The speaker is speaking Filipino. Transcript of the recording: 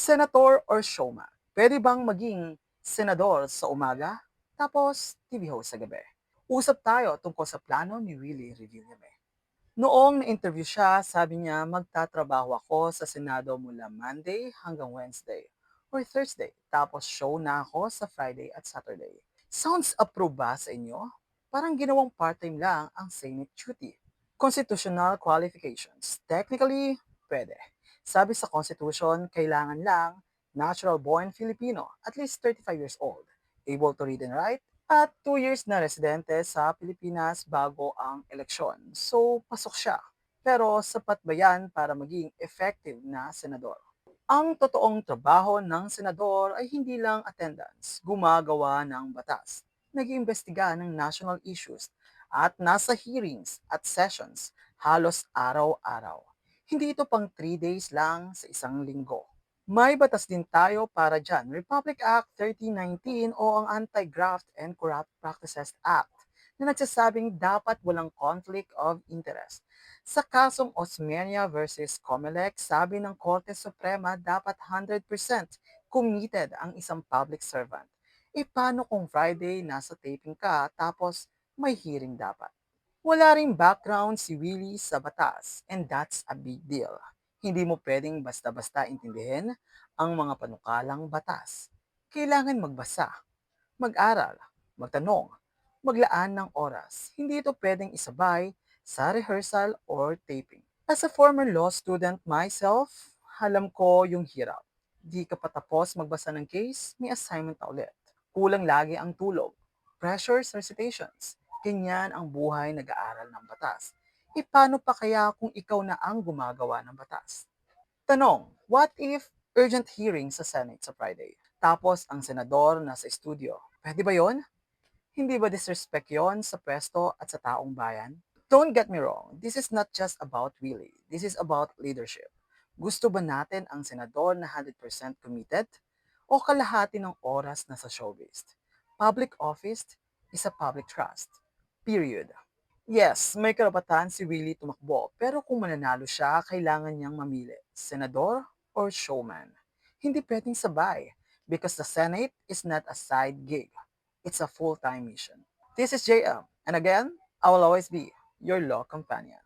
Senator or showman? Pwede bang maging senador sa umaga, tapos TV host sa gabi? Usap tayo tungkol sa plano ni Willie Revillame. Noong na-interview siya, sabi niya magtatrabaho ako sa Senado mula Monday hanggang Wednesday or Thursday, tapos show na ako sa Friday at Saturday. Sounds approve ba sa inyo? Parang ginawang part-time lang ang Senate duty. Constitutional qualifications. Technically, pwede. Sabi sa Constitution, kailangan lang natural-born Filipino, at least 35 years old, able to read and write, at 2 years na residente sa Pilipinas bago ang eleksyon. So, pasok siya. Pero sapat ba yan para maging effective na senador? Ang totoong trabaho ng senador ay hindi lang attendance, gumagawa ng batas, nag-iimbestiga ng national issues, at nasa hearings at sessions halos araw-araw. Hindi ito pang 3 days lang sa isang linggo. May batas din tayo para dyan, Republic Act 1319 o ang Anti-Graft and Corrupt Practices Act na nagsasabing dapat walang conflict of interest. Sa kasong Osmeña versus Comelec, sabi ng Korte Suprema dapat 100% committed ang isang public servant. E paano kung Friday nasa taping ka tapos may hearing dapat? Wala ring background si Willie sa batas, and that's a big deal. Hindi mo pwedeng basta-basta intindihin ang mga panukalang batas. Kailangan magbasa, mag-aral, magtanong, maglaan ng oras. Hindi ito pwedeng isabay sa rehearsal or taping. As a former law student myself, alam ko yung hirap. Di ka patapos magbasa ng case, may assignment na ulit. Kulang lagi ang tulog. Pressure sa recitations. Ganyan ang buhay nag-aaral ng batas. E paano pa kaya kung ikaw na ang gumagawa ng batas? Tanong, what if urgent hearing sa Senate sa Friday? Tapos ang senador nasa studio. Pwede ba yon? Hindi ba disrespect yon sa pwesto at sa taong bayan? Don't get me wrong, this is not just about Willie. This is about leadership. Gusto ba natin ang senador na 100% committed? O kalahati ng oras na sa showbiz? Public office is a public trust. Period. Yes, may karapatan si Willie tumakbo, pero kung mananalo siya, kailangan niyang mamili, senador or showman. Hindi pwedeng sabay, because the Senate is not a side gig. It's a full-time mission. This is JM, and again, I will always be your law companion.